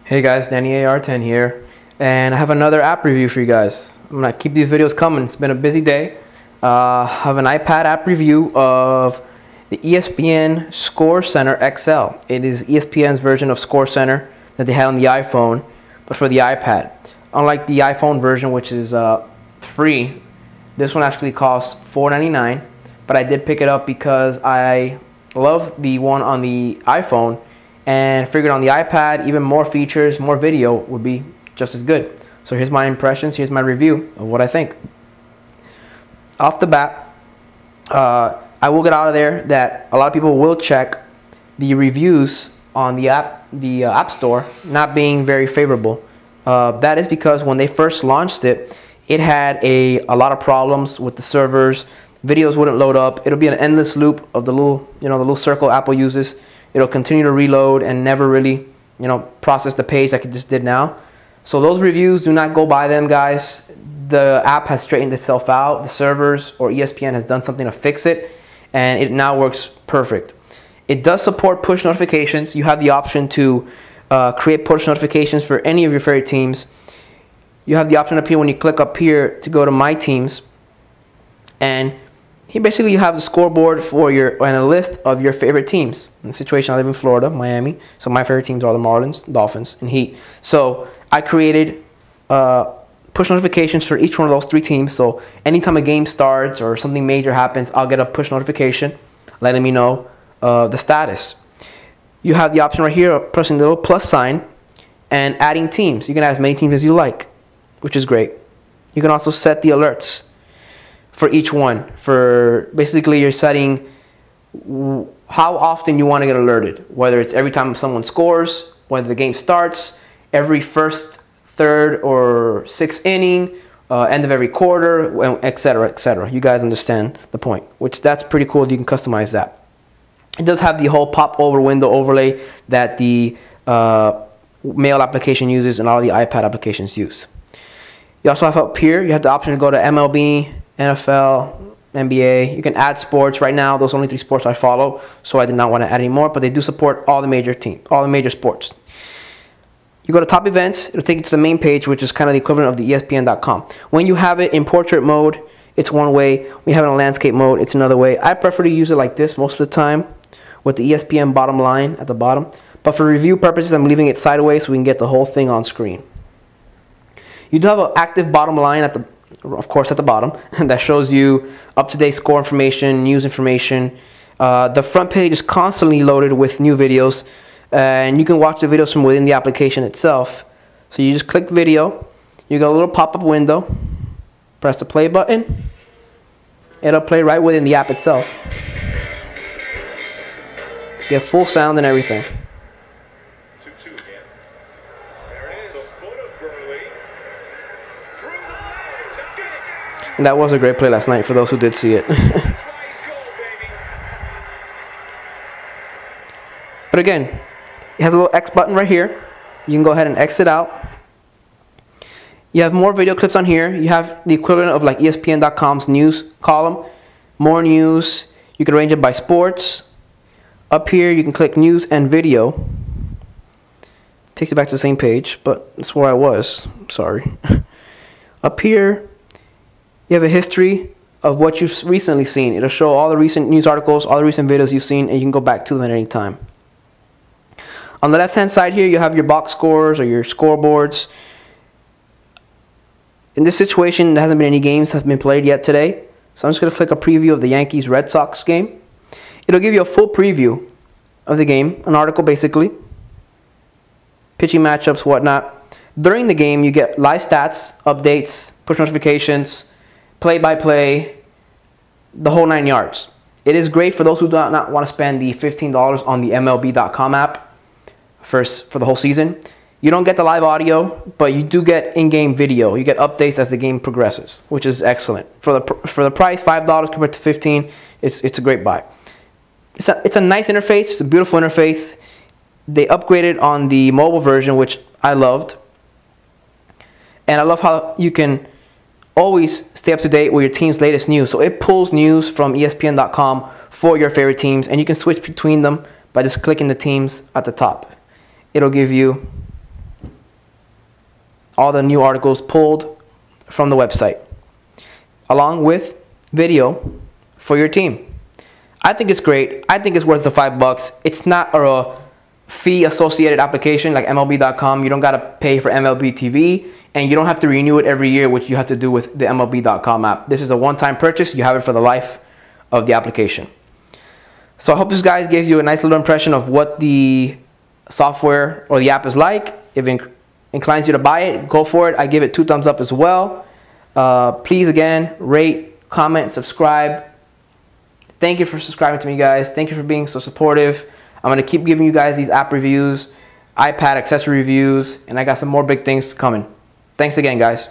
Hey guys, Danny AR10 here, and I have another app review for you guys. I'm gonna keep these videos coming. It's been a busy day. I have an iPad app review of the ESPN Scorecenter XL. It is ESPN's version of Scorecenter that they had on the iPhone, but for the iPad. Unlike the iPhone version, which is free, this one actually costs $4.99, but I did pick it up because I love the one on the iPhone and figured on the iPad, even more features, more video would be just as good. So here's my impressions, here's my review of what I think. Off the bat, I will get out of there that a lot of people will check the reviews on the app store not being very favorable. That is because when they first launched it, it had a lot of problems with the servers. Videos wouldn't load up. It'll be an endless loop of the little circle Apple uses. It'll continue to reload and never really, process the page like it just did now. So those reviews, do not go by them, guys. The app has straightened itself out. The servers or ESPN has done something to fix it, and it now works perfect. It does support push notifications. You have the option to create push notifications for any of your favorite teams. You have the option up here when you click up here to go to My Teams, and here basically you have the scoreboard for and a list of your favorite teams. In the situation, I live in Florida, Miami, so my favorite teams are the Marlins, Dolphins, and Heat. So I created push notifications for each one of those three teams. So anytime a game starts or something major happens, I'll get a push notification letting me know the status. You have the option right here of pressing the little plus sign and adding teams. You can add as many teams as you like, which is great. You can also set the alerts for each one. For basically, you're setting how often you want to get alerted, whether it's every time someone scores, whether the game starts, every first, third, or sixth inning, end of every quarter, etc., etc. You guys understand the point, which that's pretty cool. You can customize that. It does have the whole pop over window overlay that the mail application uses and all the iPad applications use. You also have up here, you have the option to go to MLB, NFL, NBA. You can add sports. Right now, those are only 3 sports I follow, so I did not want to add any more, but they do support all the major teams, all the major sports. You go to top events, it'll take you to the main page, which is kind of the equivalent of the ESPN.com. When you have it in portrait mode, it's one way. When you have it in landscape mode, it's another way. I prefer to use it like this most of the time, with the ESPN bottom line at the bottom. But for review purposes, I'm leaving it sideways so we can get the whole thing on screen. You do have an active bottom line of course, at the bottom, that shows you up-to-date score information, news information. The front page is constantly loaded with new videos, and you can watch the videos from within the application itself. So you just click video, you got a little pop-up window, press the play button, it'll play right within the app itself. Get full sound and everything. And that was a great play last night for those who did see it. But again, it has a little X button right here. You can go ahead and exit out. You have more video clips on here. You have the equivalent of like ESPN.com's news column. More news. You can arrange it by sports. Up here, you can click news and video. Takes you back to the same page, but that's where I was. Sorry. Up here, you have a history of what you've recently seen. It'll show all the recent news articles, all the recent videos you've seen, and you can go back to them at any time. On the left-hand side here, you have your box scores or your scoreboards. In this situation, there hasn't been any games that have been played yet today. So I'm just going to click a preview of the Yankees-Red Sox game. It'll give you a full preview of the game, an article basically, pitching matchups, whatnot. During the game, you get live stats, updates, push notifications, play-by-play, the whole 9 yards. It is great for those who do not want to spend the $15 on the MLB.com app for the whole season. You don't get the live audio, but you do get in-game video. You get updates as the game progresses, which is excellent. For the price, $5 compared to $15, it's a great buy. It's a nice interface. It's a beautiful interface. They upgraded on the mobile version, which I loved. And I love how you can always stay up to date with your team's latest news. So it pulls news from ESPN.com for your favorite teams, and you can switch between them by just clicking the teams at the top. It'll give you all the new articles pulled from the website, along with video for your team. I think it's great. I think it's worth the $5. It's not a fee associated application like MLB.com. You don't got to pay for MLB TV, and you don't have to renew it every year, which you have to do with the MLB.com app. This is a one-time purchase. You have it for the life of the application. So I hope this, guys, gives you a nice little impression of what the software or the app is like. If it inclines you to buy it, go for it. I give it 2 thumbs up as well. Please, again, rate, comment, subscribe. Thank you for subscribing to me, guys. Thank you for being so supportive. I'm going to keep giving you guys these app reviews, iPad accessory reviews, and I got some more big things coming. Thanks again, guys.